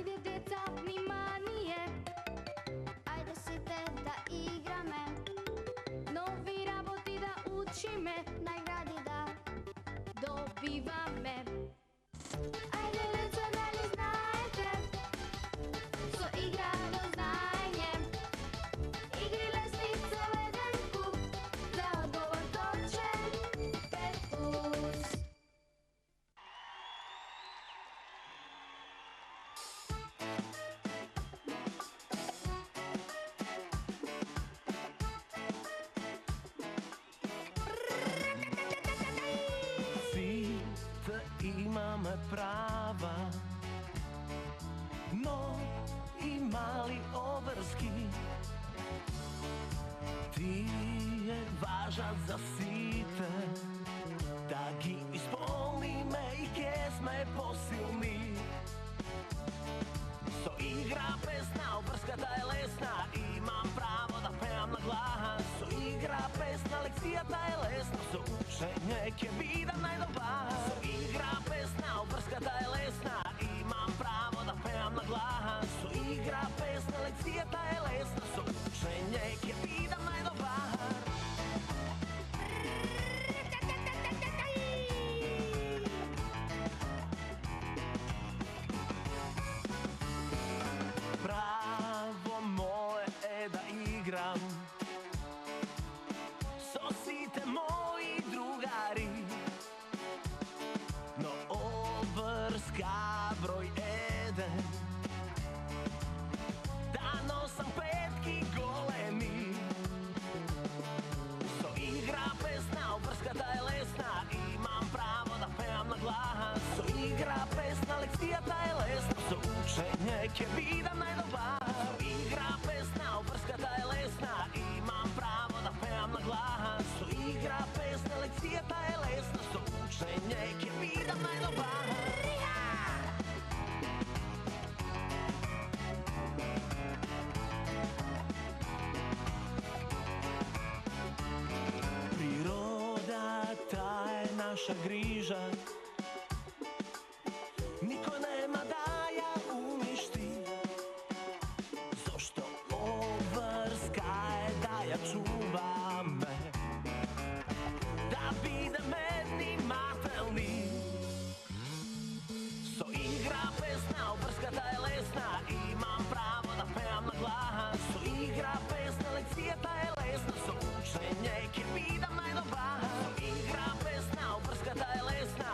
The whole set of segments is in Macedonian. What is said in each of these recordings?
Ајде деца, внимание, ајде сите да играме, нови работи да учиме, награди да добиваме. Ајде деца, дали знаете, со игра до знаење, игри лесни целеден куп, за одговор точен, 5+. Сите имаме права, но и мали обврски. Тие важат за сите, да ги исполниме и ке сме посилни. Со игра песна, обврската е лесна, имам право да пеам на глас. Со игра песна, лекцијата е лесна, со учење ќе бидам најдобар. Со игра песна, обврската е лесна, имам право да пеам на глас. Со игра песна, лекцијата е лесна, со учење ќе бидам најдобар. Право мое е да играм со сите мои другари, но обврска број 1 да носам петки големи. Со игра песна, обврската е лесна, имам право да пеам на глас. Со игра песна, лекцијата е лесна, со учење ќе бидам најдобар. Со игра песна, обврската е лесна, имам право да пеам на глас. Со игра песна, лекцијата е лесна, со учење ќе бидам најдобар. Природата е наша грижа, никој нема да ја уништи. Зошто обврска е да ја чуваме, да бидеме внимателни. Со игра песна, обврската е лесна, имам право да пеам на глас. Со игра песна, лекцијата е лесна, со учење ќе бидам најдобар. Со игра песна, обврската е лесна,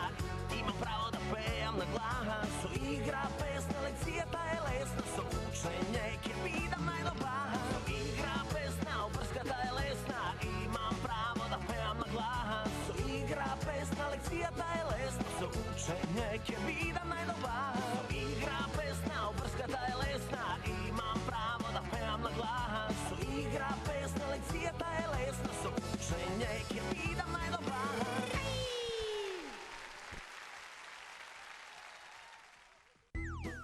имам право да пеам на глас. Со игра песна, лекцијата е лесна, со учење ќе бидам најдобар. Со игра песна, обврската е лесна, имам право да пеам на глас. Со игра песна, лекцијата е лесна, со учење ќе бидам најдобар. Со игра песна, обврската е лесна, имам право да пеам на глас. Со игра песна, лекцијата е лесна, со учење ќе бидам најдобар.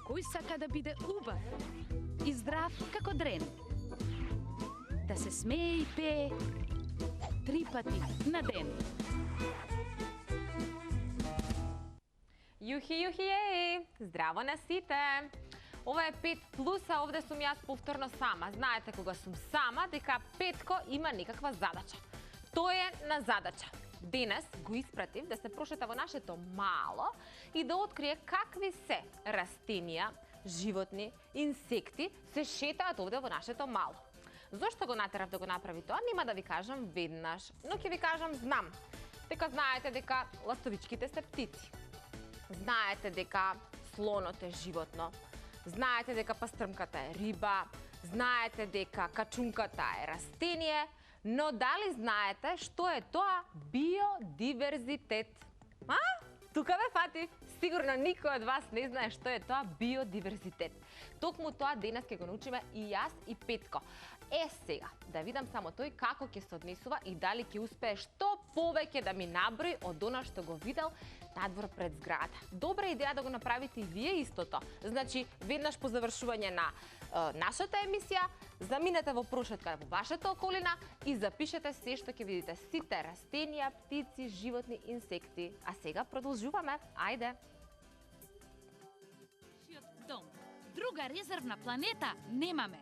Кој сака да биде убав и здрав како дрен? Да се смее и пее 3 пати на ден. Јухи, јухи, еј! Здраво на сите! Ова е 5+, а овде сум јас повторно сама. Знаете, кога сум сама, дека Петко има некаква задача. Тој е на задача. Денес го испратив да се прошета во нашето мало и да открие какви се растенија, животни, инсекти се шетаат овде во нашето мало. Зошто го натерав да го направи тоа, нема да ви кажам веднаш, но ќе ви кажам знам. Дека знаете дека ластовичките се птици. Знаете дека слонот е животно. Знаете дека пастрмката е риба. Знаете дека качунката е растение. Но дали знаете што е тоа биодиверзитет? А? Тука ме фатив. Сигурно никој од вас не знае што е тоа биодиверзитет. Токму тоа денес ќе го научиме и јас и Петко. Сега, да видам само тој како ќе се однесува и дали ќе успее што повеќе да ми наброи од она што го видел надвор пред зградата. Добра идеја да го направите и вие истото. Значи, веднаш по завршување на нашата емисија, заминете во прошетка во вашата околина и запишете се што ќе видите, сите растенија, птици, животни, инсекти. А сега продолжуваме. Ајде! Нашиот дом, друга резервна планета немаме.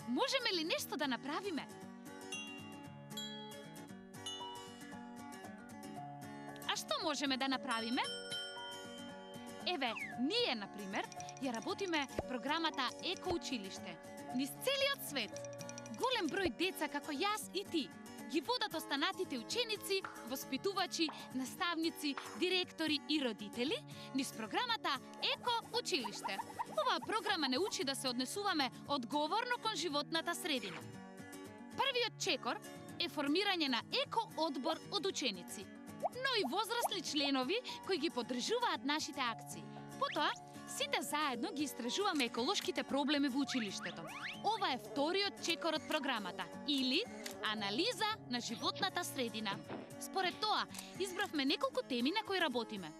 Можеме ли нешто да направиме? А што можеме да направиме? Еве, ние, например, ја работиме програмата Еко училиште. Низ целиот свет, голем број деца како јас и ти ги водат останатите ученици, воспитувачи, наставници, директори и родители низ програмата Еко училиште. Оваа програма не учи да се однесуваме одговорно кон животната средина. Првиот чекор е формирање на еко одбор од ученици, но и возрастни членови кои ги поддржуваат нашите акции. Потоа, сите заедно ги истражуваме еколошките проблеми во училиштето. Ова е вториот чекор од програмата, или анализа на животната средина. Според тоа, избравме неколку теми на кои работиме.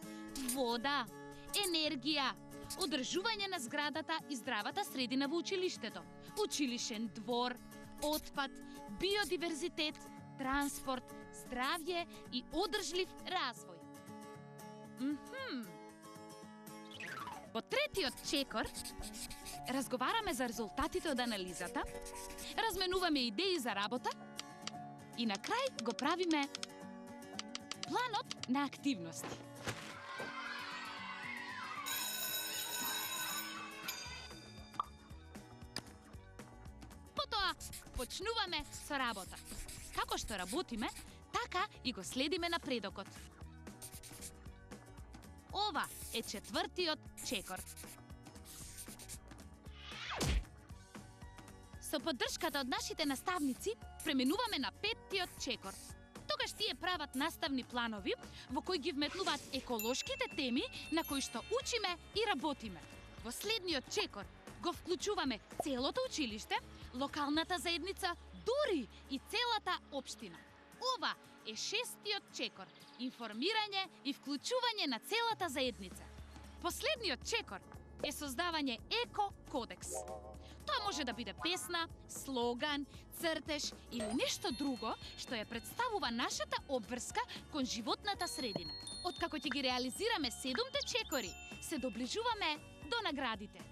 Вода, енергија, одржување на зградата и здравата средина во училиштето, училишен двор, отпад, биодиверзитет, транспорт, здравје и одржлив развој. По третиот чекор разговараме за резултатите од анализата, разменуваме идеи за работа и на крај го правиме планот на активности. Потоа почнуваме со работа. Како што работиме, така и го следиме напредокот. Ова е четвртиот чекор. Со поддршката од нашите наставници, преминуваме на петтиот чекор. Тогаш тие прават наставни планови во кои ги вметнуваат еколошките теми на кои што учиме и работиме. Во следниот чекор го вклучуваме целото училиште, локалната заедница, дури и целата општина. Ова е шестиот чекор – информирање и вклучување на целата заедница. Последниот чекор е создавање еко-кодекс. Тоа може да биде песна, слоган, цртеж или нешто друго што ја представува нашата обврска кон животната средина. Откако ќе ги реализираме 7-те чекори, се доближуваме до наградите.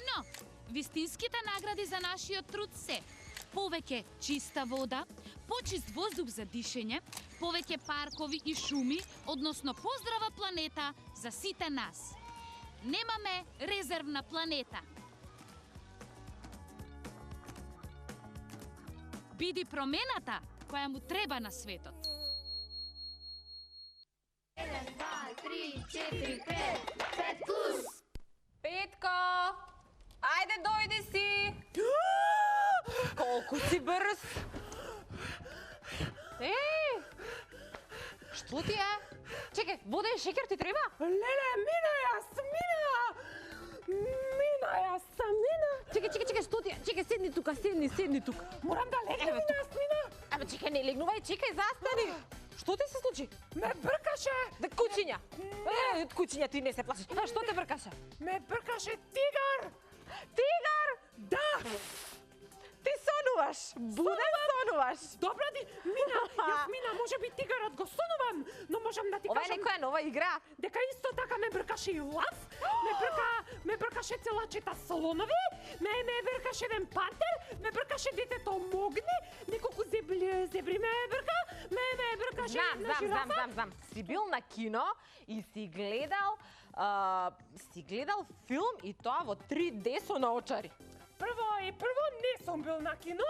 Но, вистинските награди за нашиот труд се повеќе чиста вода, почист воздух за дишење, повеќе паркови и шуми, односно поздрава планета за сите нас. Немаме резервна планета. Биди промената која му треба на светот. 1, 2, 3, 4, 5, 5 плюс! Петко! Ајде, дојди си! Колку си брз! Еј! Што ти е? Чекај, вода и шекер ти треба? Леле, мина јас! Чекај, што ти е? Чекај, седни тука. Морам да легнем мина. Абе, чекај, не легнувај, чекај, застани. Што ти се случи? Ме бркаше. Да кучиња. Од кучиња ти не се плашиш. А што те бркаше? Ме бркаше тигар. Тигар! Да. Ти сонуваш. Буден сонуваш. Добра ди, мина, може би тигарот го сонувам, но можам да ти Ова е кажам некоја нова игра. дека исто така ме бркаше и лав, ме бркаше целачета слонови, ме бркаше еден пантер, ме бркаше детето Могни, неколку зебри ме брка, ме бркаше една жирафа. Знам. Си бил на кино и си гледал филм и тоа во 3D со наочари. Прво не сум бил на кино,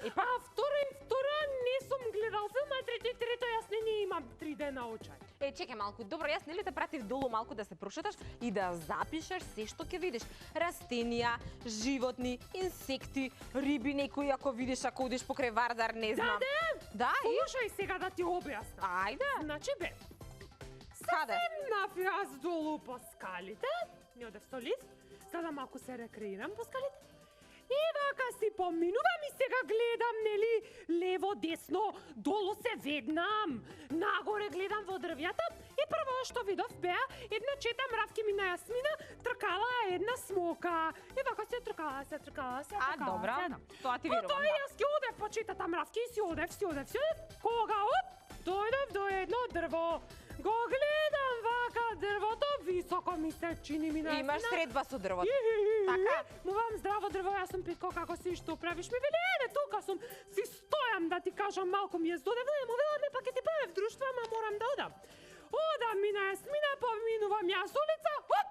Епа? а второ не сум гледал филм, а трето јас не имам 3D наочари. Чекај малку, добро, јас нели те пратив долу малку да се прошеташ и да запишеш се што ќе видиш. Растенија, животни, инсекти, риби некои ако видиш, ако одиш покрај Вардар, не знам. Да, и? Слушај сега да ти објаснам. Ајде. Значи бе, Каде? наф јас долу по скалите, не одев со лист, за да малку се рекреирам по скалите. И вака си поминувам и сега гледам, нели, лево, десно, долу се веднам, нагоре гледам во дрвјата И прво што видов беа една чета мравки ми на Јасмина тркала една смока. И вака се тркала. А, добро. Тоа ти Потоа верувам. јас ги одев по четата мравки и си одев. Кога дојдев до едно дрво. Го гледам вака дрвото, високо ми се чини ми на Имаш средба со дрвото. Така? Така? Му вам здраво дрво, јас сум Петко, како си, што правиш? Ми вели, еде, тука сум, си стојам да ти кажам, малку ми е здодевно, му веламе, па ќе ти правев друштво, ама морам да одам. Одам ми на Јасмина, поминувам јас улица, хоп!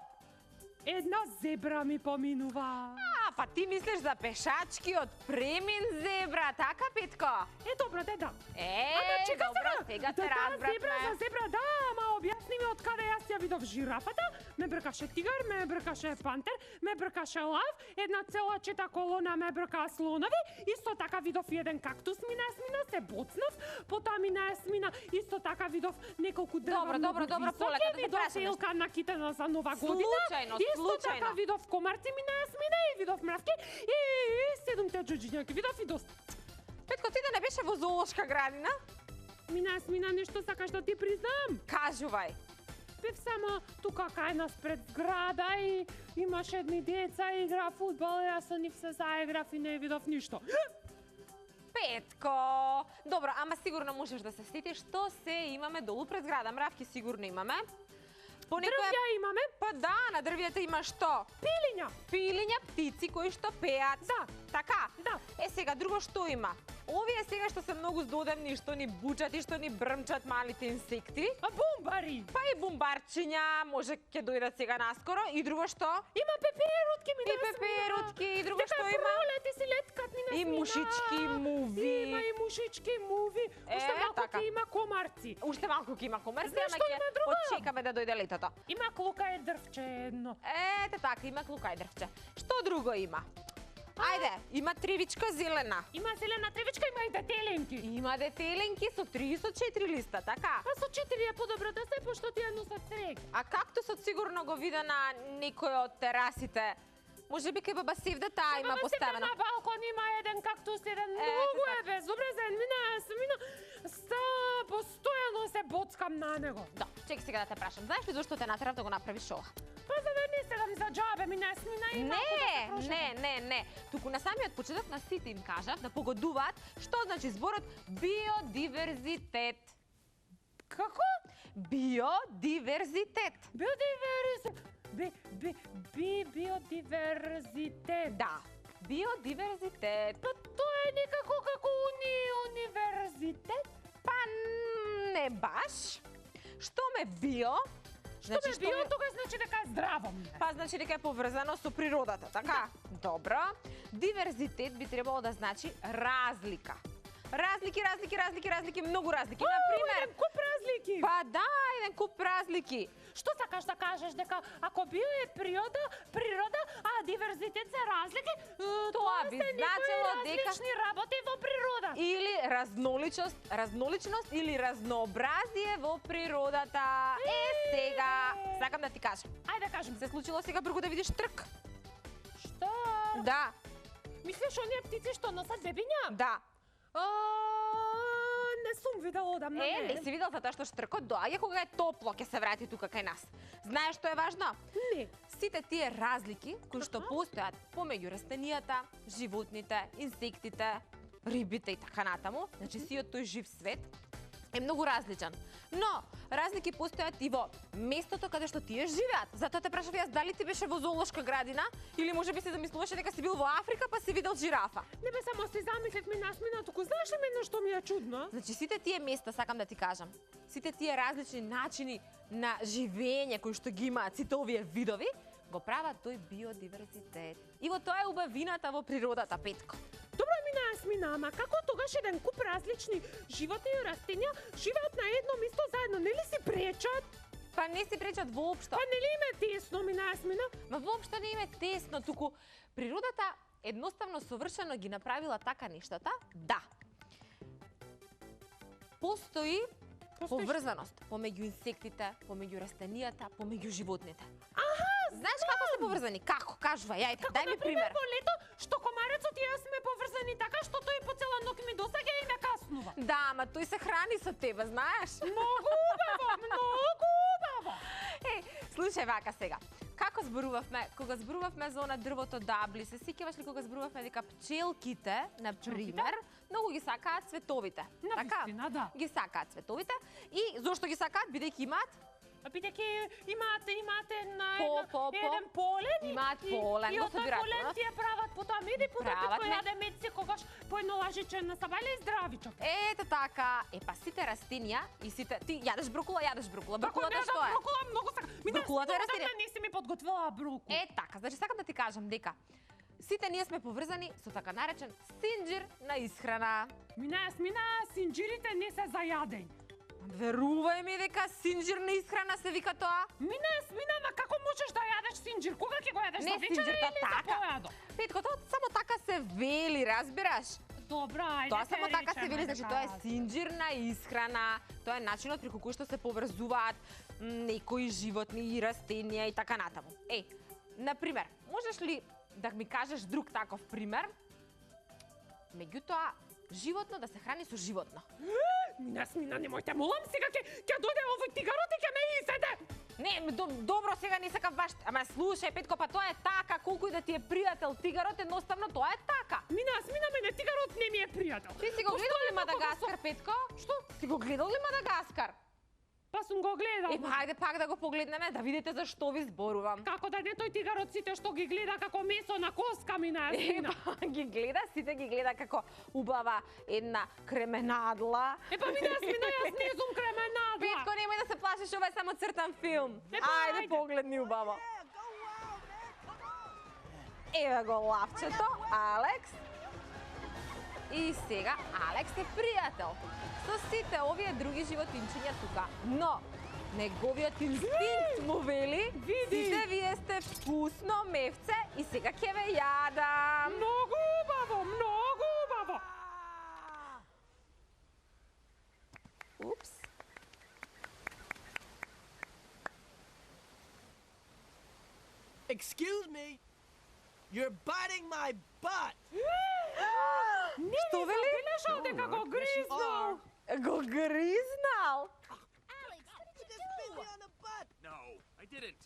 Една зебра ми поминува. А, па ти мислиш за пешачкиот премин зебра, така, Петко? Е, добро, да. Ама чека сега те за разбрахме. зебра, да, ама објасни ми од каде јас ја видов жирафата, ме бркаше тигар, ме бркаше пантер, ме бркаше лав, една цела чета колона ме бркаа слонови, исто така видов и еден кактус ми на Јасмина, се боцнав, потоа ми на Јасмина, исто така видов неколку дрва Добро, полека, да те видов прашаме. елка накитена за нова година, Случајно, исто така случајно. видов комарци ми на Јасмина и видов мравки и 7 џуџињаки, видов и доста. Петко, ти да не беше во зоолошка градина? Мина, нешто сакаш да ти признам? Кажувај. Бев само тука кај нас пред зграда и имаш едни деца и игра фудбал, јас со нив се заиграв и не видов ништо. Петко, добро, ама сигурно можеш да се сетиш што се имаме долу пред зграда. Мравки сигурно имаме. Дрвја имаме, Па да, на дрвјата има што? пилиња. Пилиња, птици кои што пеат. Да. Така? Да. Е, сега, друго што има? Овие сега што се многу здодевни, што ни бучат и што ни брмчат малите инсекти. А бумбари. Па и бумбарчиња, може ќе дојдат сега наскоро. И друго што? Има пеперутки ми И пеперутки, и друго што има? Пролет и си леткат ми на И мушички, муви. Има и мушички, муви. Е, Уште малку така. ќе има комарци. Уште малку ќе има комерција, Знаеш ама што ќе има друго? почекаме да дојде летото. Има клука е дрвче едно. Ете така, има клукај дрвче. Што друго има? Ајде, има тревичка зелена. Има зелена тревичка, има и детеленки. Има детеленки со 34 листа, така? А со 4 е подобро да се, пошто ти е носат црег. А кактусот сигурно го вида на некој од терасите. Може би кај баба Севда таа има поставено. На балкон има еден кактус, еден многу е безобразен. Мина, постојано се боцкам на него. Да, чекай сега да те прашам. Знаеш ли зашто те натерав да го направиш ова? Па за да не седам за џабе, Јасмина и малку да се прошетам. Не. Туку на самиот почеток на сите им кажав да погодуваат што значи зборот биодиверзитет. Како? Биодиверзитет. Биодиверзитет. Да, биодиверзитет. Па тоа е некако како универзитет. Па не баш. Што ме био? Што ме био, тога значи дека е здраво. Па значи дека е поврзано со природата, така? Добро. Диверзитет би требало да значи разлика. Разлики, многу разлики. Например, Еден куп разлики. па да, еден куп разлики. Што сакаш да кажеш дека ако био е природа, а диверзитет се разлики, Тоа би се некои значило дека- различни работи во природа. Или разноличност или разнообразие во природата. Сега, сакам да ти кажам. Ајде кажем. Се случило сега бргу да видиш трк. Што? Да, Мислиш оние птици што носат бебиња? да. Не сум видела одамна. Не си видел затоа што штркот доаѓа кога е топло, ќе се врати тука кај нас. Знаеш што е важно? Не. Сите тие разлики кои што постојат помеѓу растенијата, животните, инсектите, рибите и така натаму, значи сиот тој жив свет е многу различен. Но разлики постојат и во местото каде што тие живеат. Затоа те прашав јас дали ти беше во зоолошка градина или можеби се замислуваше дека си бил во Африка па си видел жирафа. Не бе само си замислив Јасмина, туку знаеш ли мене што ми е чудно? Значи сите тие места, сакам да ти кажам, сите тие различни начини на живење кои што ги имаат сите овие видови, го прават тој биодиверзитет. И во тоа е убавината во природата, Петко. Добро, Јасмина, ама како тогаш еден куп различни животни и растенија живеат на едно место заедно, нели си пречат? Па не си пречат воопшто. Па нели им е тесно, Јасмина? Ма воопшто не им е тесно, туку природата едноставно совршено ги направила така нештата, да. Постои поврзаност помеѓу инсектите, помеѓу растенијата, помеѓу животните. Знаеш како се поврзани? Како? Кажувај, ајде, дај ми пример. Во лето, што комарецот и јас сме поврзани така што тој по цела ноќ ми досаѓа и ме каснува. Да, ама тој се храни со тебе, знаеш? Многу убаво, многу Слушај вака сега. Како зборувавме, кога зборувавме за она дрвото дабли, се сеќаваш ли кога зборувавме дека пчелките, на пример, многу ги сакаат цветовите. Навистина, да. Ги сакаат цветовите и зошто ги сакаат? Бидејќи имаат Бидејќи имате По. еден полен Имаат полен, и го од тој собираат, полен а? тие прават потоа меди, потоа Прават Петко мед. јаде мед секогаш по едно лажиче на сабајле и здравичок. Ето така. Па сите растенија и сите ти јадеш брокула. Брокулата што е? Брокула многу сакам. Брокулата е растение. Не си ми подготвила брокул. Така, значи сакам да ти кажам дека сите ние сме поврзани со така наречен синџир на исхрана. Смина, синџирите не се за јадење. Верувај ми дека синџир на исхрана се вика тоа? Смина, ма како можеш да јадеш синџир? Кога ќе го јадеш? Не, за вечер синџир, или за така. појадо? Петко, тоа само така се вели, разбираш? Добра, ајде. Тоа само те така се речеме вели, значи дека- тоа е синџир на исхрана. Тоа е начинот преку кој што се поврзуваат некои животни и растенија и така натаму. На пример, можеш ли да ми кажеш друг таков пример? Меѓутоа, животно да се храни со животно. Смина, немојте, молам, сега ќе дојде овој тигарот и ќе ме изеде. Не, добро, сега не сакам баш. Ама слушај, Петко, па тоа е така, колку и да ти е пријател тигарот, едноставно тоа е така. Смина, мене тигарот не ми е пријател. Ти си го гледал ли Мадагаскар, Петко? Што? Си го гледал ли Мадагаскар? Па сум го гледал. Хајде пак да го погледнеме, да видите за што ви зборувам. Како да не тој тигарот сите што ги гледа како месо на коска мина, Смина. Ги гледа, сите ги гледа како убава една кременадла. Смина, јас не сум кременадла. Петко, немој да се плашиш, ова е само цртан филм. ајде. Ајде, погледни убаво. Еве го лавчето, Алекс. И сега Алекс е пријател со сите овие други животинчиња тука. Но неговиот инстинкт му вели, сите вие сте вкусно мевце и сега ќе ве јадам. Многу убаво, многу убаво. Упс. Excuse me. You're biting my butt. Што вели? Белешал дека го гризнал. Го гризнал? Alex, what You did just you bit do? me on the butt. No, I didn't.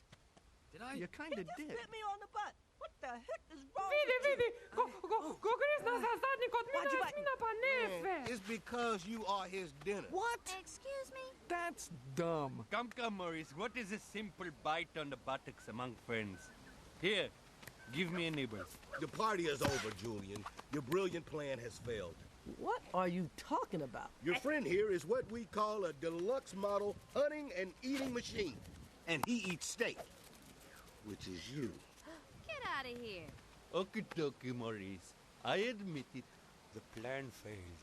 Did I? You kind of did. bit me on the butt. What the heck is wrong Види, го гризна за задникот Why'd you мина, bite me? Смина, па не е фер. It's because you are his dinner. What? Excuse me? That's dumb. Come, Maurice. What is a simple bite on the buttocks among friends? Here, give me a nibble. The party is over, Julian. Your brilliant plan has failed. What are you talking about? Your friend here is what we call a deluxe model hunting and eating machine. And he eats steak, which is you. Get out of here. Okie dokie, Maurice. I admit it. The plan failed.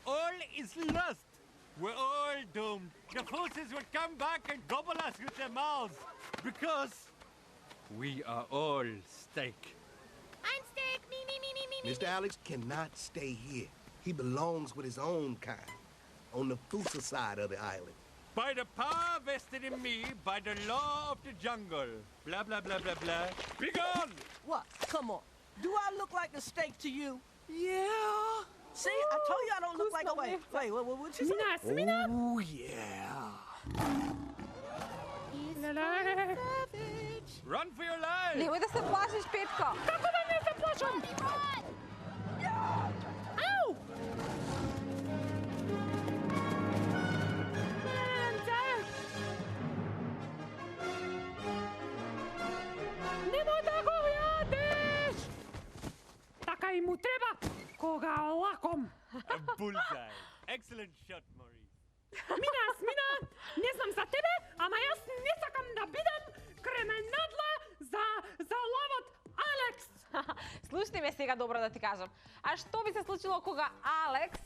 All is lost. We're all doomed. The forces will come back and gobble us with their mouths. Because we are all steak. I'm steak. Me. Mr. Alex cannot stay here. He belongs with his own kind, on the Fusa side of the island. By the power vested in me by the law of the jungle. Blah, blah, blah, blah, blah. Begone! What? Come on. Do I look like a steak to you? Yeah. See, I told you I don't look like a wait. Wait, what you say? Смина, Oh, yeah. леле. Run for your life! Немој да се плашиш, Петко. Како да не се плашам? Ау! Немој да го јадеш! Така и му треба кога лаком. A bullseye. Excellent shot, Maurice. Смина, не знам за тебе, ама јас не сакам да бидам кременадла за лавот Алекс. Слушни ме сега добро да ти кажам. А што би се случило кога Алекс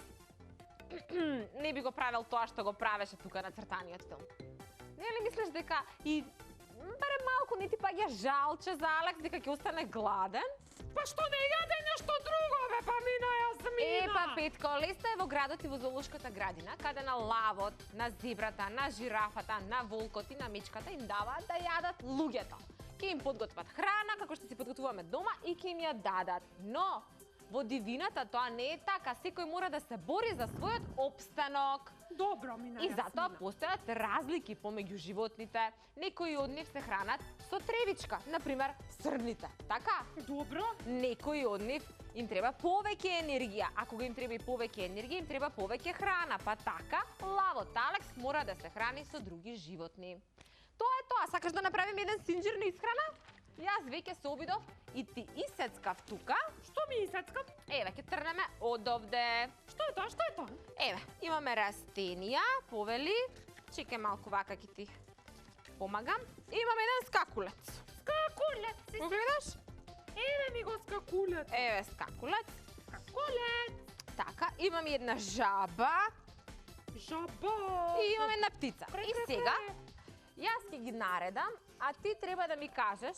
не би го правил тоа што го правеше тука на цртаниот филм? Не ли мислиш дека и барем малку не ти паѓа жалче за Алекс дека ќе остане гладен? Па што не јаде нешто друго, бе, па мина Јасмина. Па Петко, лесно е во градот и во зоолошката градина, каде на лавот, на зебрата, на жирафата, на волкот и на мечката им даваат да јадат луѓето. Ќе им подготват храна, како што си подготвуваме дома и ќе им ја дадат. Но, Во дивината тоа не е така, секој мора да се бори за својот опстанок. Добро, Мина, И Јасмина. затоа постојат разлики помеѓу животните. Некои од нив се хранат со тревичка, например срдните, така? Добро. Некои од нив им треба повеќе енергија, а кога им треба и повеќе енергија, им треба повеќе храна, па така лавот Алекс мора да се храни со други животни. Тоа е тоа, сакаш да направиме еден синџир на исхрана? Јас веќе се обидов и ти исецкав тука. Што ми исецкав? Еве, ќе трнеме од овде. Што е тоа? Што е тоа? Еве, имаме растенија, повели. Чекај малку вака ќе ти помагам. Имаме еден скакулец. Скакулец. Го гледаш? Еве ми го скакулец. Еве скакулец. Скакулец. Така, имаме една жаба Жаба. и имаме една птица. Кре, И кре, сега, кре. јас ќе ги наредам, а ти треба да ми кажеш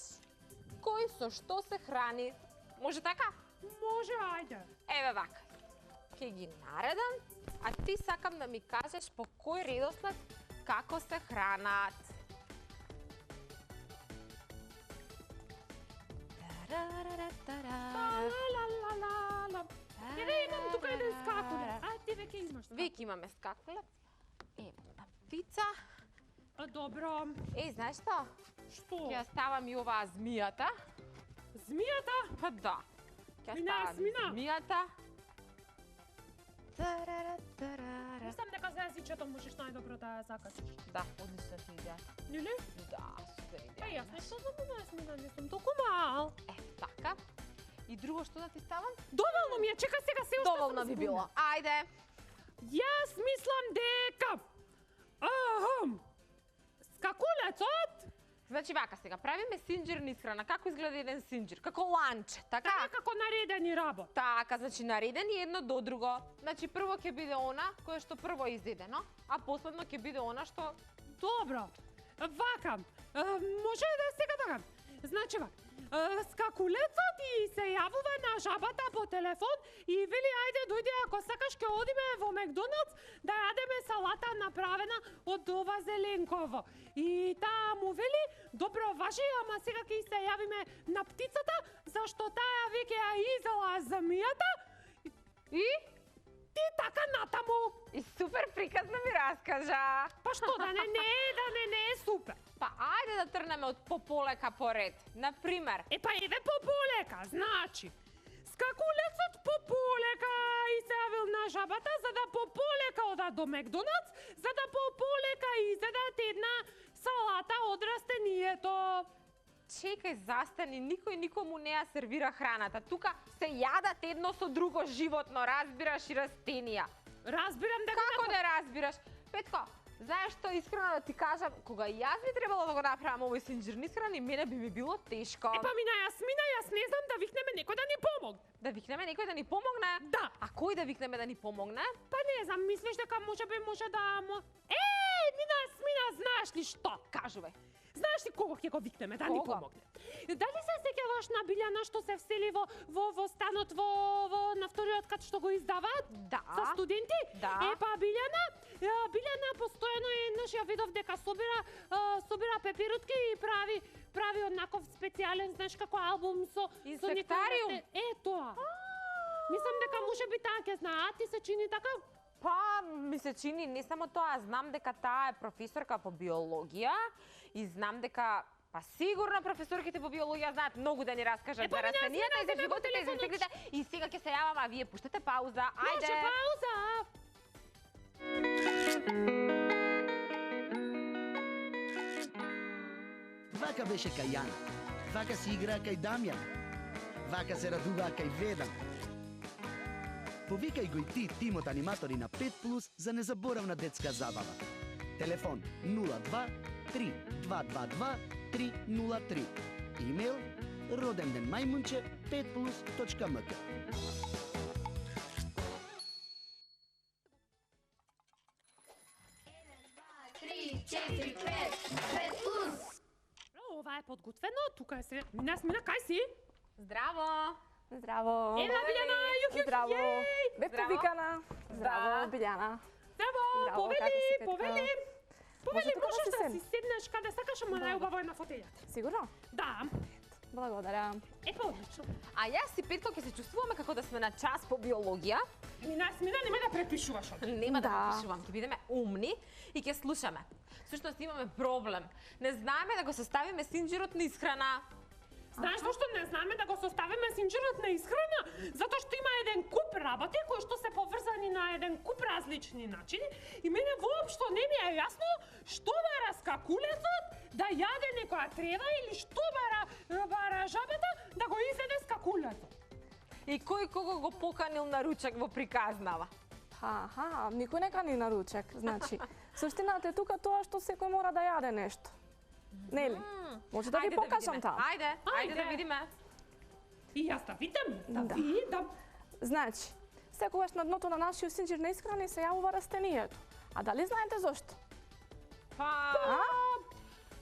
кој со што се храни. Може така? Може, ајде. Еве вака. Ќе ги наредам, а ти сакам да ми кажеш по кој редослед како се хранат. Ла. Еве имам тука еден скакулец. А ти веќе имаш. Веќе имаме скакулец. Еве една птица. Добро. Знаеш што? Што? Ќе ја ставам и оваа змијата. Змијата? Па да. Ќе Мина, ставам Јасмина. змијата. Мислам дека за јазичето можеш најдобро да ја закачиш. Да, одлична ти идеја. Нели? Да, супер Па идеја. јас нешто знам да Јасмина, не сум толку мал. Така. И друго што да ти ставам? Доволно ми е, чека сега се уште Доволно би било. Ајде. Јас мислам дека скакулецот Значи вака сега, правиме синџир на исхрана. Како изгледа еден синџир? Како ланче, така? така како наредени работ. Така, значи наредени едно до друго. Значи прво ќе биде она кое што прво изедено, а последно ќе биде она што Добро. Вака, може да сега така. Значи вака, скакулецот и се јавува на жабата по телефон и вели ајде дојди ако сакаш ќе одиме во Макдоналдс да јадеме салата направена од ова зеленково. И таа му вели добро важи, ама сега ќе се јавиме на птицата зашто таа веќе ја изела змијата и ти така натаму. И супер приказно ми раскажа. Па што да не е супер. Па ајде да трнеме од пополека поред. Например, Па еве пополека, значи скакулецот пополека и се јавил на жабата за да пополека одат до Макдоналдс, за да пополека изедат една салата од растенијето. чекај, застани, никој никому не ја сервира храната. Тука се јадат едно со друго животно, разбираш, и растенија. Разбирам дека Како не разбираш? Петко, знаеш што, искрено да ти кажам, кога јас би требало да го направам овој синџир на исхрана, мене би ми било тешко. Па Мина, Јасмина, јас не знам да викнеме некој да ни помогне. Да викнеме некој да ни помогне? Да. А кој да викнеме да ни помогне? Па не знам, мислиш дека може да... Мина, Јасмина, знаеш ли што? Кажувај. Знаеш ли кого ќе го викнеме да ни Кого? помогне? Дали се сеќаваш на Билјана што се всели во станот на вториот кат што го издаваат? Да. Со студенти? Да. Па Билјана постојано еднаш ја видов дека собира пепирутки и прави однаков специјален, знаеш како албум со Инсектариум? Тоа. Мислам дека можеби таа ќе знае, а ти се чини така? Па, ми се чини не само тоа, знам дека таа е професорка по биологија и знам дека па сигурно професорките по биологија знаат многу да ни раскажат за растенијата и за животите и за инсектите. И сега ќе се јавам, а вие пуштете пауза. Ајде. Може пауза. Вака беше кај Јана. Вака си играа кај Дамјан. Вака се радуваа кај Ведан. Повикај го и ти тимот аниматори на 5+ за незаборавна детска забава. Телефон 02 3222 303. Имейл rodendенмајмунче5plus.mk. 3, 4, 5, 5 плюс. Ова е подготвено, тука е се. Мина, кај си? Здраво. Здраво. Ева, Билјана, јух, Здраво. јеј! Бе Здраво. повикана. Здраво, Билјана. Здраво, Здраво, повели, како си, Петка? повели. Повели, Може тука можеш да да се си седнеш каде сакаш, ама Да. најубаво е на фотејата. Сигурно? Да. Благодарам. Епа, одлично. А јас и Петко ќе се чувствуваме како да сме на час по биологија. Смина нема да препишуваш од. Нема да Да. препишувам, ќе бидеме умни и ќе слушаме. Всушност имаме проблем. Не знаеме да го составиме синџирот на исхрана. Знаеш зашто не знаеме да го составиме синџирот на исхрана? Затоа што има еден куп работи кои што се поврзани на еден куп различни начини и мене воопшто не ми е јасно што бара скакулецот да јаде некоја трева или што бара жабата да го изеде скакулецот. И кој кого го поканил на ручек во приказнава? Аха, никој не кани на ручек. Значи, суштината е тука тоа што секој мора да јаде нешто. Нели? Може да ви покажам таму. Ајде да видиме. И јас да видам, Да. видам. Значи, секогаш на дното на нашиот синџир на исхрана се јавува растението. А дали знаете зошто? Па,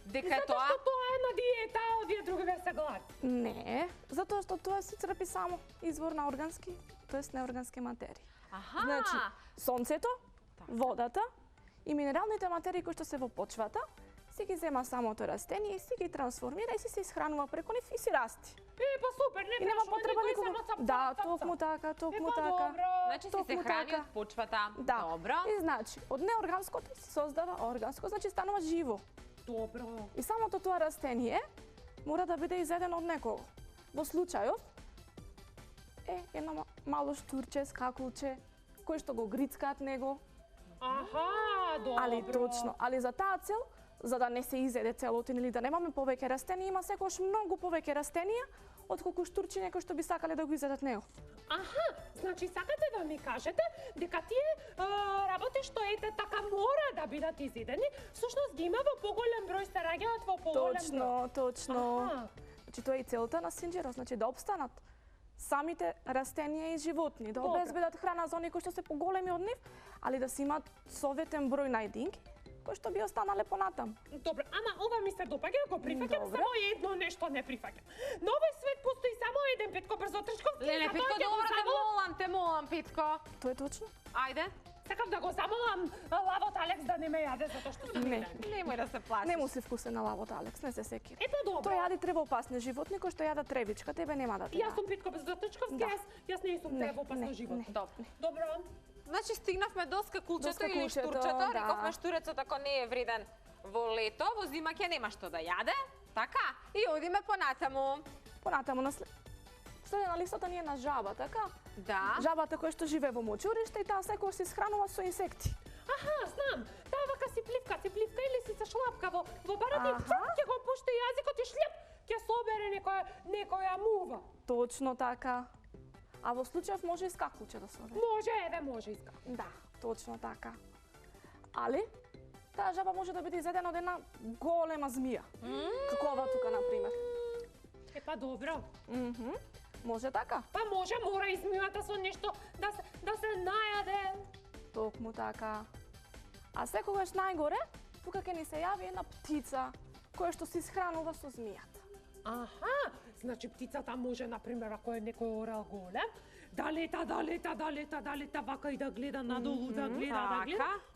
дека е Затоа тоа? што тоа е на диета, а овие другиве се гладни. Не, затоа што тоа се црпи само извор на органски, тоест неоргански материи. Аха. Значи, сонцето, водата и минералните материи кои што се во почвата, си ги зема самото растение и си ги трансформира и си се исхранува преку нив и си расти. Па супер, не И нема прашува потреба никој, никога. само цап, Да, цап, цап, токму цап. така, токму Епа, така. добро. Значи си се Токму храни така. од почвата. Да. Добро. И значи, од неорганското се создава органско, значи станува живо. Добро. И самото тоа растение мора да биде изедено од некого. Во случајов едно мало штурче, скакулче, кој што го грицкаат него, Аха, добро. али за таа цел, за да не се изеде целотин или да немаме повеќе растенија, има секогаш многу повеќе растенија отколку штурчиња кои што би сакале да го изедат него. Аха, значи сакате да ми кажете дека тие работи што ете така мора да бидат изедени, всушност ги има во поголем број, се раѓаат во поголем број. Точно. Аха. Значи тоа е и целта на синџирот, значи да обстанат самите растенија и животни, да Добро. обезбедат храна за оние кои што се поголеми од нив, али да си имат советен број на единки кои што би останале понатам. Добро, ама ова ми се допаѓа, го прифаќам, Добро. само едно нешто не прифаќам. На овој свет постои само еден Петко Брзотрчковски. Леле, затоа Петко, ќе го добро, замолам. те молам, Петко. Тоа е точно? Ајде. Сакам да го замолам лавот Алекс да не ме јаде затоа што сум Не. иден. Немој да се плашиш. Не му се вкусен на лавот, Алекс, не се секира. Ето добро. Тој јади тревоопасни животни кои што јадат тревичка, тебе нема да те Јас јаде. сум Петко Брзотрчковски, Да. јас не сум Не, тревоопасно не, животно. не. Добро. Добро. Значи стигнавме до скакулчето или скакулчето, штурчето. да. Рековме штурецот ако не е вреден во лето, во зима ќе нема што да јаде. Така? И одиме понатаму. Понатаму на следе на листата ни е на жаба, така? Да. Жабата која што живее во мочуриште и таа секогаш се исхранува со инсекти. Аха, знам. Таа вака си пливка или си се шлапка во барата и Аха. цук, ќе го пушти јазикот и шлеп, ќе собере некоја мува. Точно така. А во случајов може и скакулче да се оде. Може иска. Да, точно така. Али, таа жаба може да биде изедена од една голема змија. Како ова тука, например. Епа добро. Може така? Па мора и змијата со нешто да се најаде. Токму така. А секогаш најгоре, тука ќе ни се јави една птица која што се исхранува со змијата. Аха, значи птицата може, например, ако е некој орел голем, да лета, вака и да гледа надолу, да гледа.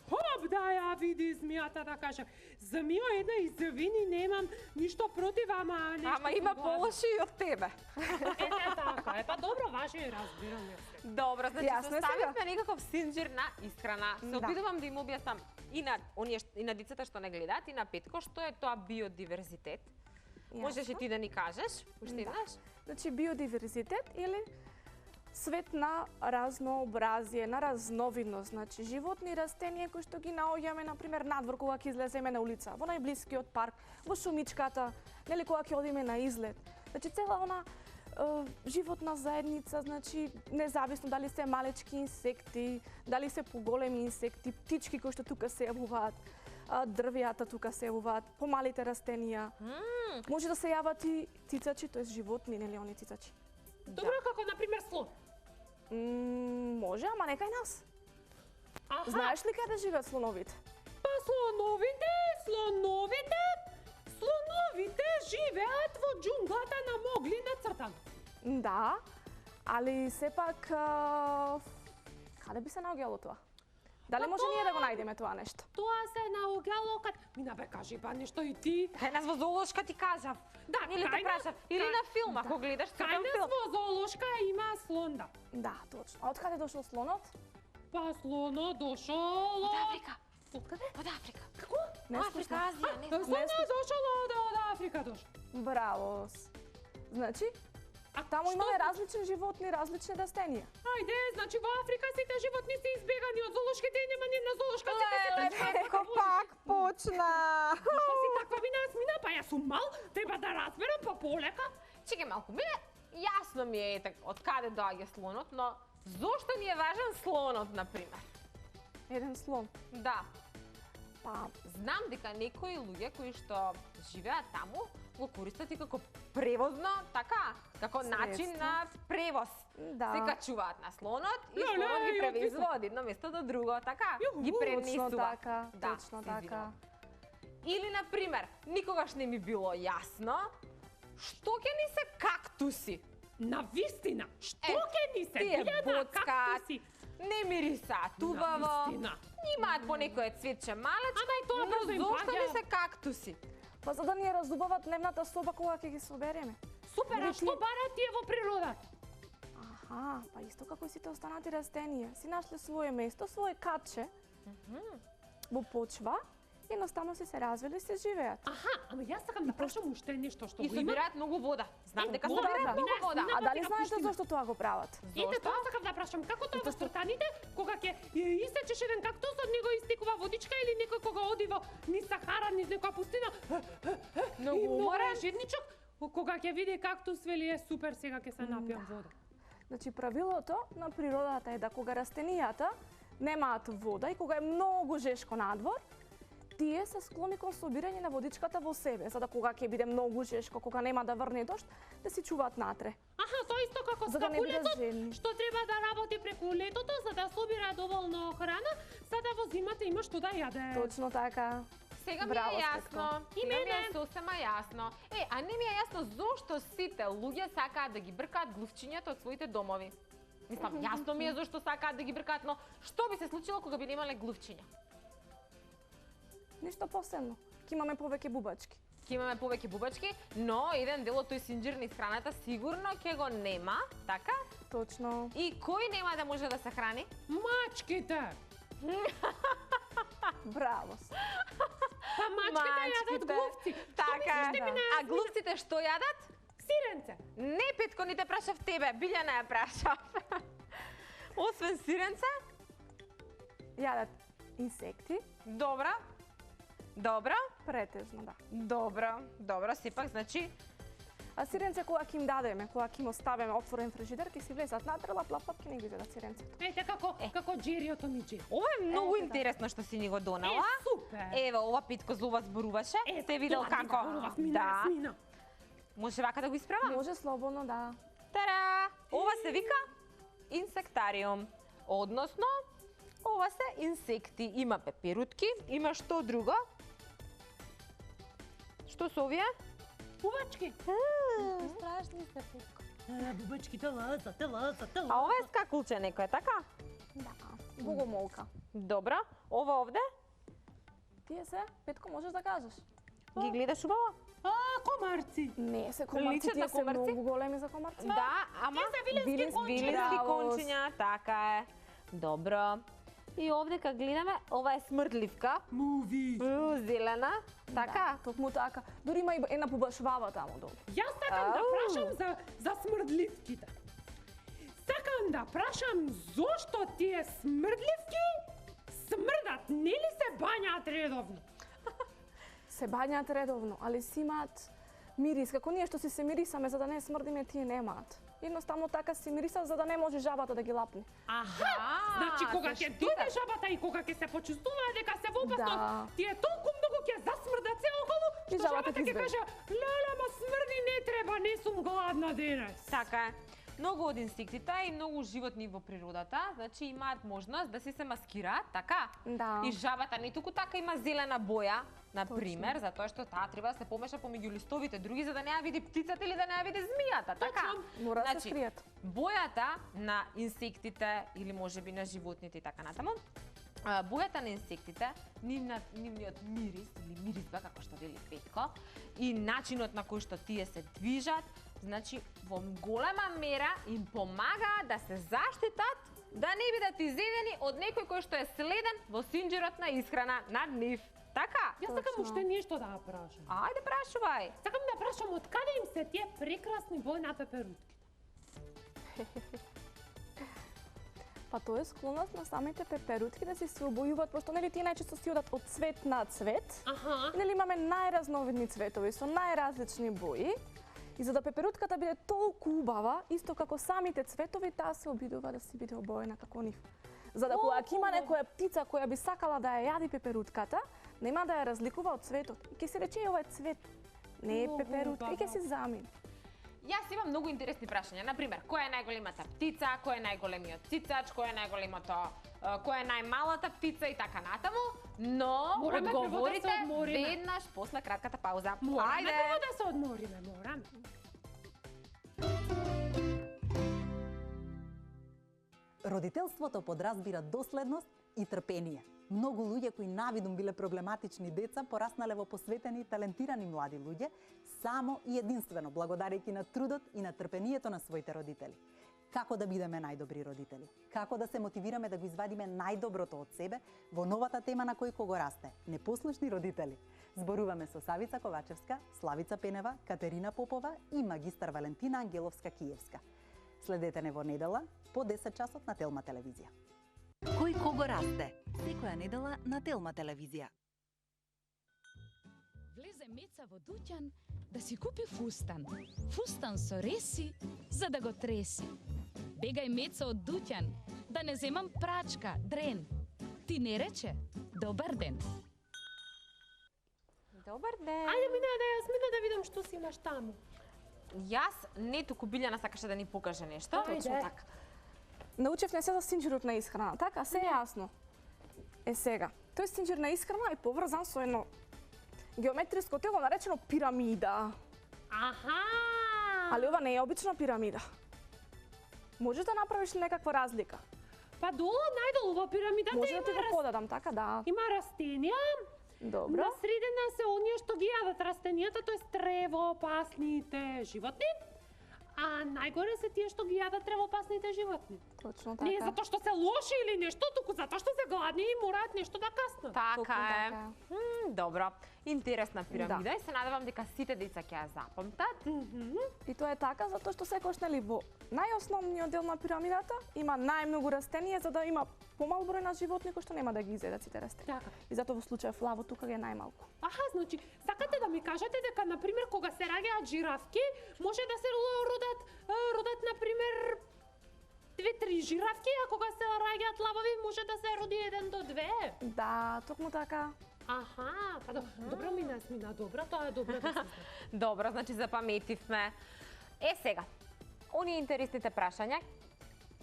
Хоп, да ја види змијата, да каже, змио една извини, немам ништо против, ама нешто... Ама има друго. полоши и од тебе. Ете така, епа добро, важи, разбираме се. Добро, значи Јасно е составивме некаков синџир на исхрана. Се Да. обидувам да им објаснам и на децата што не гледаат и на Петко што е тоа биодиверзитет. Можеш и ти да ни кажеш, уште еднаш? Значи биодиверзитет или свет на разнообразие, на разновидност, значи животни и растенија кои што ги наоѓаме на пример надвор кога ќе излеземе на улица, во најблискиот парк, во шумичката, нели кога ќе одиме на излет. Значи цела она животна заедница, значи независно дали се малечки инсекти, дали се поголеми инсекти, птички кои што тука се јавуваат, дрвијата тука се јавуваат, помалите растенија. Може да се јават и цицачи, тоест животни, нели они цицачи. Добро, како например слон. Може, ама не кај нас. Аха, Знаеш ли каде живеат слоновите? па слоновите живеат во џунглата на Могли нацртано. Да, али сепак каде би се наоѓало тоа? Дали може ние да го најдеме тоа нешто? Тоа се наоѓало кад... Мина бе, кажи па нешто и ти. Кај нас во зоолошка ти кажав. Да, Или те кај нас- прашав. Или на филм, ако гледаш Кај цртен нас филм. во зоолошка има слон, да. Да, точно. А од каде дошол слонот? Па слоно дошол Од од... Африка. Од каде? Од Африка. Како? Не Африка, слушна. Азија, не знам. Слоно дошол од Африка дошол. Браво. Значи, А таму што? имаме различни животни, различни растенија. Ајде, значи во Африка сите животни се избегани од зоолошките и нема ни една зоолошка сите се Петко пак почна. Што си таква мина, јас мина, па јас сум мал, треба да разберам па полека. Чекај малку, мене јасно ми е од каде доаѓа слонот, но зошто ни е важен слонот, например? Еден слон. Да, Па, знам дека некои луѓе кои што живеат таму го користат и како превозно, така, како начин Средство. на превоз. да. Се качуваат на слонот и Леле, слонот ги и превезува од едно место до друго, така, ги Точно пренесува. така, Да, точно се така. извинувам. Или, например, никогаш не ми било јасно што ќе ни се кактуси. На вистина, што Е, ќе ни се тие билјада боцкаат, кактуси? не мирисаат убаво, Навистина. имаат по некое цветче малечко, Ама и тоа брзо им но зошто паѓа. ни се кактуси? Па за да ни ја разубават дневната соба кога ќе ги собереме. Супер, а што бараат тие во природата? Аха, па исто како и сите останати растенија. Си нашле свое место, свое катче во почва, едноставно си се развили и се живеат. Аха, ама јас сакам да прашам уште нешто што И го има. собираат многу вода. Знам дека вода, собираат да. многу Мина- вода. мина- А дали дека знаете пуштиме. зошто тоа го прават? Ете, тоа сакам да прашам, како тоа во стартаните, кога ќе истечеш еден кактус, од него истекува водичка или некој кога оди во низ Сахара, низ некоја пустина, Многу и многу уморен. е жедничок, кога ќе види кактус, вели е супер, сега ќе се напијам вода. Значи правилото на природата е да кога растенијата немаат вода и кога е многу жешко надвор, тие се склони кон собирање на водичката во себе, за да кога ќе биде многу жешко, кога нема да врне дожд, да си чуваат натре. Аха, тоа исто како За да не бидат скакулецот, жедни. што треба да работи преку летото за да собира доволно храна, за да во зимата има што да јаде. Точно така. Сега ми Браво, е Светко. јасно. И Сега ми е мене. сосема јасно. А не ми е јасно зошто сите луѓе сакаат да ги бркаат глувчињата од своите домови. Мислам, јасно ми е зошто сакаат да ги бркаат, но што би се случило кога би немале глувчиња? Ништо посебно. Ќе имаме повеќе бубачки. Ќе имаме повеќе бубачки, но еден дел од тој синџир низ храната сигурно ќе го нема, така? Точно. И кој нема да може да се храни? Мачките! Браво. Па мачките јадат глувци. Така Што е. ми А глувците што јадат? Сиренце. Не, Петко, не те прашав тебе, Билјана ја прашав. Освен сиренце? Јадат инсекти, Добро. Добро. претежно, да. Добро, сепак, значи, А сиренце кога ќе им дадеме, кога ќе им оставиме отворен фрижидер, ќе си влезат натре, лап, ќе не ги изедат сиренцето. Ете како джериото ми джери. ова е многу Ете, интересно што си ни го донела. супер. Ево, ова Питко злова зборуваше. Сте видел како? Да. Може вака да го исправам? Може слободно, да. Тара! Ова се вика инсектариум. Односно, ова се инсекти. Има пеперутки, има што друго? Што се овие? Бубачки. Страшни се, Петко. Бубачките лазат. А ова е скакулче некој, така? Да. Богомолка. Добро. Ова овде? Тие се, Петко, можеш да кажеш. Ги гледаш убаво? Комарци. Не се комарци, Личат тие на се комарци? многу големи за комарци. Да, ама вилински Браво. кончиња, така е. Добро. И овде кога гледаме, ова е смрдливка. Муви. Зелена, така? Токму така. Дури има и една бубашвава таму долу. Јас сакам да прашам за смрдливките. Сакам да прашам зошто тие смрдливки смрдат, нели се бањаат редовно? Се бањаат редовно, али си имаат мирис. Како ние што си се мирисаме за да не смрдиме, тие немаат. Едноставно така си мирисат за да не може жабата да ги лапне. Аха! Значи кога се ќе штитат. дојде жабата и кога ќе се почувствува дека се во опасност, Да. тие толку многу ќе засмрдат се околу, И што жабата жабата ќе ќе избеgne. каже: "Леле, ма смрди, не треба, не сум гладна денес." Така е. Многу од инсектите и многу животни во природата, значи имаат можност да си се маскираат, така? Да. И жабата не туку така има зелена боја, на пример, затоа што таа треба да се помеша помеѓу листовите други за да не ја види птицата или да не ја види змијата, така? Мора да се скријат. Бојата на инсектите или можеби на животните и така натаму бојата на инсектите, нивниот мирис или миризба, како што вели Петко, и начинот на кој што тие се движат, значи во голема мера им помагаат да се заштитат да не бидат изедени од некој кој што е следен во синџирот на исхрана над нив. Така? Јас сакам уште нешто да прашам. Ајде прашувај. Сакам да прашам од каде им се тие прекрасни бои на пеперутки? Па тоа е склоност на самите пеперутки да се обојуваат, пошто нели тие најчесто си одат од цвет на цвет. Аха. Нели имаме најразновидни цветови со најразлични бои. И за да пеперутката биде толку убава, исто како самите цветови, таа се обидува да си биде обоена како нив. За да кога ќе има некоја птица која би сакала да ја јади пеперутката, нема да ја разликува од цветот. И ќе се рече ова е цвет, не е пеперутка, и ќе се замени. Јас имам многу интересни прашања. Например, која е најголемата птица, кој е најголемиот цицач, која е најмалата птица и така натаму, но Мораме прво да се одговорите одмориме. веднаш после кратката пауза. Мораме прво Ајде! да се одмориме, мораме. Родителството подразбира доследност и трпение. Многу луѓе кои навидум биле проблематични деца пораснале во посветени и талентирани млади луѓе, само и единствено благодарејќи на трудот и на трпението на своите родители. Како да бидеме најдобри родители? Како да се мотивираме да го извадиме најдоброто од себе во новата тема на кој кого расте? Непослушни родители. Зборуваме со Савица Ковачевска, Славица Пенева, Катерина Попова и магистар Валентина Ангеловска-Киевска. Следете не во недела по 10 часот на Телма телевизија. Кој кого расте? Секоја недела на Телма телевизија. Влезе Меца во дуќан да си купи фустан. Фустан со реси, за да го треси. Бегај Меца од дуќан, да не земам прачка, дрен. Ти не рече, добар ден. Добар ден. Ајде мина да видам што си имаш таму. Јас не туку Билјана сакаше да ни покаже нешто. Ајде. Точно така. Научевме се за синџирот на исхрана, така? Се е јасно. Е сега, тој синџир на исхрана е поврзан со едно геометриско тело наречено пирамида. Аха! Али ова не е обична пирамида. Можеш да направиш некаква разлика. Па долу, најдолу во пирамидата Може да ти има го подадам, така да. Има растенија. Добро. На средина се оние што ги јадат растенијата, тоа е тревоопасните животни. А најгоре се тие што ги јадат тревоопасните животни. Точно така. Не затоа што се лоши или нешто, туку затоа што се гладни и мораат нешто да каснат. Така е. Добро. Интересна пирамида и се надевам дека сите деца ќе ја запамтат. И тоа е така затоа што секојаш нели во најосновниот дел на пирамидата има најмногу растенија за да има помал број на животни кои што нема да ги изедат сите растенија. Така. И затоа во случајов лаво тука ги е најмалку. Аха, значи, сакате да ми кажете дека, например, кога се раѓаат жирафки, може да се родат, например, 2-3 жирафки, а кога се раѓаат лавови, може да се роди 1 до 2? Да, токму така. Аха, па добро мина, добро, тоа е добро да се знае. Добро, значи запаметивме. Е сега, оние интересните прашања,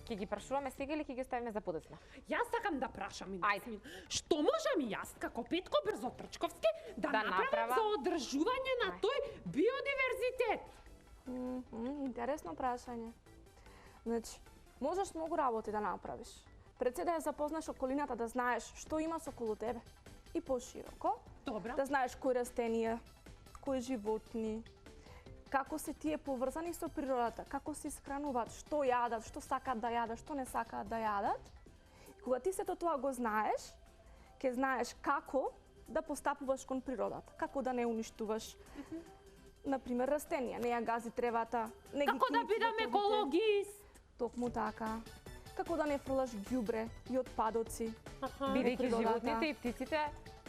ќе ги прашуваме сега или ќе ги оставиме за подоцна? Јас сакам да прашам, Ајде. Што можам јас, како Петко Брзотрчковски, да направам направам за одржување на тој биодиверзитет? Интересно прашање. Значи, можеш многу работи да направиш. Пред се да ја запознаеш околината, да знаеш што има околу тебе. И пошироко. Добро. Да знаеш кои растенија, кои животни, како се тие поврзани со природата, како се исхрануваат, што јадат, што сакаат да јадат, што не сакаат да јадат. Кога ти сето тоа го знаеш, ќе знаеш како да постапуваш кон природата, како да не уништуваш например растенија, не ја гази тревата, не ги Како да кири бидам цветовите. екологист? Токму така. Како да не фрлаш ѓубре и отпадоци. Бидејќи животните и птиците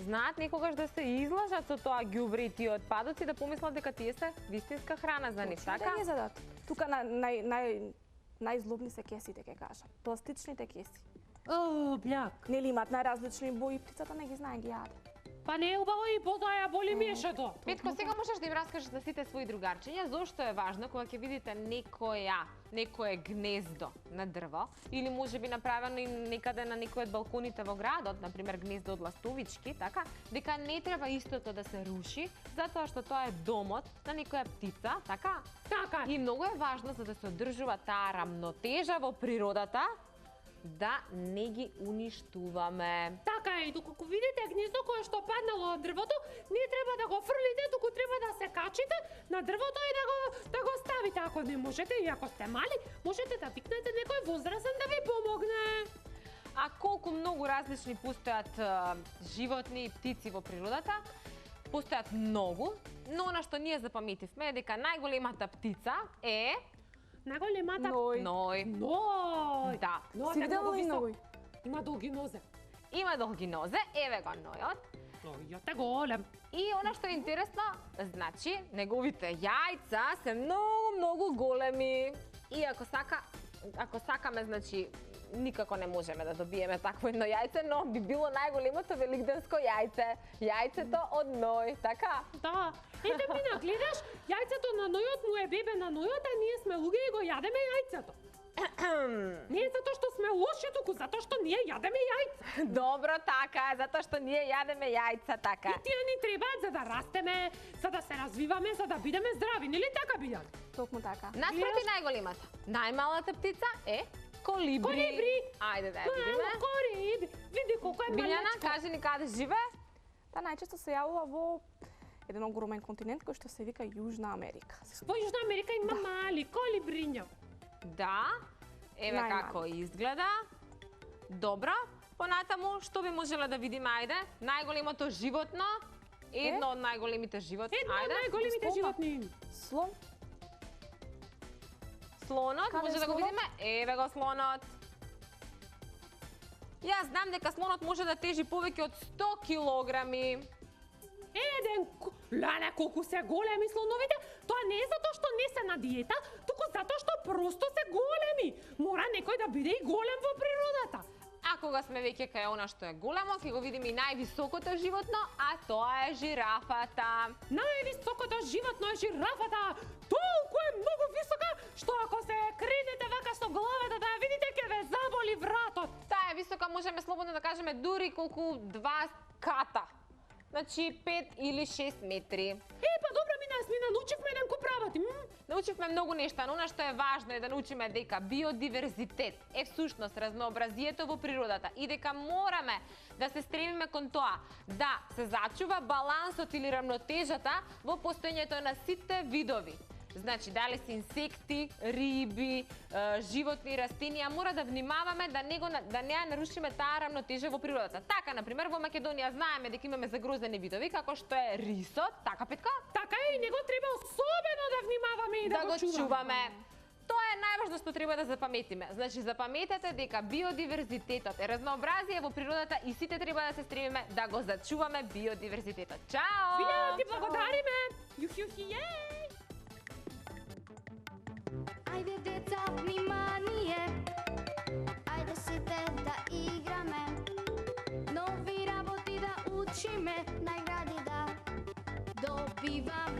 знаат некогаш да се излажат со тоа ѓубре и тие отпадоци, да помислат дека тие се вистинска храна за нив, Точно така? да ги задат. Тука најзлобни се кесите, ќе кажам. Пластичните кеси. О, бљак. Нели имаат најразлични бои, птицата не ги знае ги јаде. Па не е убаво и потоа ја боли мешето. Петко, сега можеш да им раскажеш на сите своји другарчиња зошто е важно кога ќе видите некое гнездо на дрво или можеби направено и некаде на некој од балконите во градот, например гнездо од ластовички, така, дека не треба истото да се руши, затоа што тоа е домот на некоја птица, така? Така. И многу е важно за да се одржува таа рамнотежа во природата, да не ги уништуваме. Така е, и доколку видите гнездо кое што паднало од дрвото, не треба да го фрлите, туку треба да се качите на дрвото и да го ставите. Ако не можете и ако сте мали, можете да викнете некој возрастен да ви помогне. А колку многу различни постојат животни и птици во природата? Постојат многу, но она што ние запаметивме е дека најголемата птица е Најголемата ној. Ној. Да. Ној Си е видела многу ли висок. ној? Има долги нозе. Има долги нозе, еве го нојот. Нојот е голем. И она што е интересно, значи, неговите јајца се многу големи. И ако сакаме, значи, никако не можеме да добиеме такво едно јајце, но би било најголемото великденско јајце. Јајцето од ној, така? Да. Ете Мина, гледаш, јајцето на нојот му е бебе на нојот, а ние сме луѓе и го јадеме јајцето. Не е затоа што сме лоши, туку затоа што ние јадеме јајца. Добро, така, затоа што ние јадеме јајца, така. И тие ни требаат за да растеме, за да се развиваме, за да бидеме здрави, нели така Билјан? Токму така. Наспроти најголемата. Најмалата птица е колибри. Колибри. Ајде да ја видиме. Колибри. Види колку е Билјана, малечка. кажи ни каде живе? Та најчесто се јавува во еден огромен континент кој што се вика Јужна Америка. Во Јужна Америка има мали колибриња. Да. Еве Најмали. како изгледа. Добро. Понатаму, што би можеле да видиме, ајде? Најголемото животно. Едно од најголемите животни. Едно од Ајде. најголемите Слона. животни. Слон? Слонот, Каде може е да го слонот? видиме? Еве го слонот. Јас знам дека слонот може да тежи повеќе од 100 килограми. Леле, колку се големи слоновите, тоа не е затоа што не се на диета, туку затоа што просто се големи. Мора некој да биде и голем во природата. А кога сме веќе кај она што е големо, ќе го видиме и највисокото животно, а тоа е жирафата. Највисокото животно е жирафата. Толку е многу висока, што ако се кренете вака со главата да ја видите, ќе ве заболи вратот. Таа е висока, можеме слободно да кажеме дури колку 2 ката. Значи 5 или 6 метри. Па добро, ми научивме еден куп работи. Научивме многу нешта, но она што е важно е да научиме дека биодиверзитет е всушност разнообразието во природата и дека мораме да се стремиме кон тоа да се зачува балансот или рамнотежата во постоењето на сите видови. Значи, дали се инсекти, риби, животни, растенија, мора да внимаваме да не ја нарушиме таа рамнотежа во природата. Така, например, во Македонија знаеме дека имаме загрозени видови, како што е рисот, така Петка? Така е, и него треба особено да внимаваме и да го чуваме. Тоа е најважно што треба да запаметиме. Значи, запаметете дека биодиверзитетот е разнообразие во природата и сите треба да се стремиме да го зачуваме биодиверзитетот. Чао! Билјана, ти благодариме! Јухјухи, јеј! Ајде деца, внимание, ајде сите да играме, нови работи да учиме, најгради да добиваме.